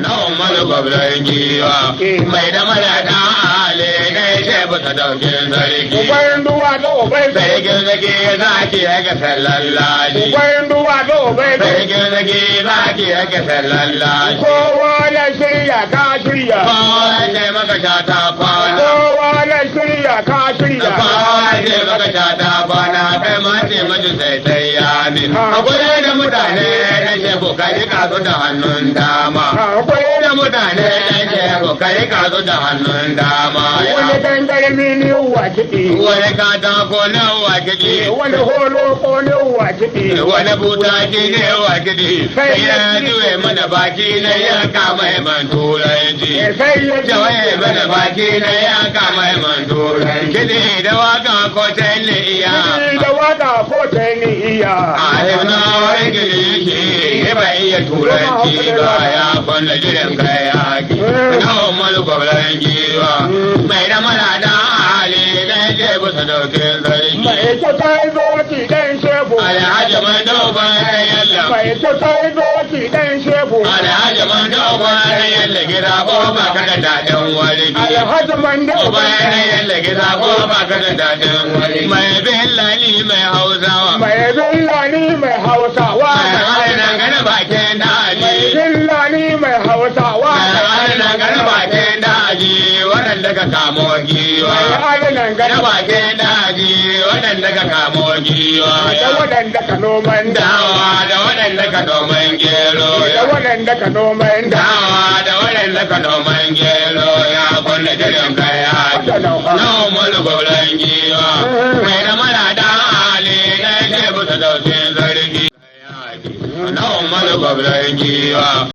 na umaru gwabran giwa mai da malaka ale ne ce bata daukin sarki ubayin duwa da ubai sarkin zaki zaki yake sallallaji ubayin duwa da ubai sarkin zaki zaki yake sallallaji kowa ya shirya ka shirya kowa ce maka shata kwana kowa ya shirya ka shirya kowa ce maka shata kwana kai ma ce mace sai ya min akwai da mutane na ce ko kai ka zo da hannun dama akwai da mutane na ce ko kai ka zo da hannun dama wani dangare mini uwa kiɗi wani katako na uwa kiɗi wani holo ko ne uwa kiɗi wani butaki ne uwa kiɗi sai ya juye mana baki na ya kama man turanci sai ya jawaye mana baki na ya kama man turanci kiɗi da waka ko ta ne iya da waka ko ta ni iya a na wani kiɗi ke ba iya turanci ba ya kwanna jiran kaya ki na umar gwabran giwa mai da mana da hali da ke busa daukin sarki mai kyauta zo ki dan shebu alhaji man dogon yalla mai kyauta zo ki dan shebu alhaji man dogon yalla gida ko ba ka da dadin wani alhaji man da dogon yalla gida ko ba ka da dadin wani mai billani mai hausawa mai billani mai hausawa mai nan gana bakin daji billani mai hausawa mai nan gana bakin daji waɗanda ka kamo giwa mai gana bakin daji waɗanda ka kamo giwa da waɗanda ka noman dawa da waɗanda ka noman gero da waɗanda ka noman dawa da waɗanda ka noman gero ya kunna jirin kaya na umar gwauran giwa mai da mara da hali na ke busa daukin zargi na umar gwauran giwa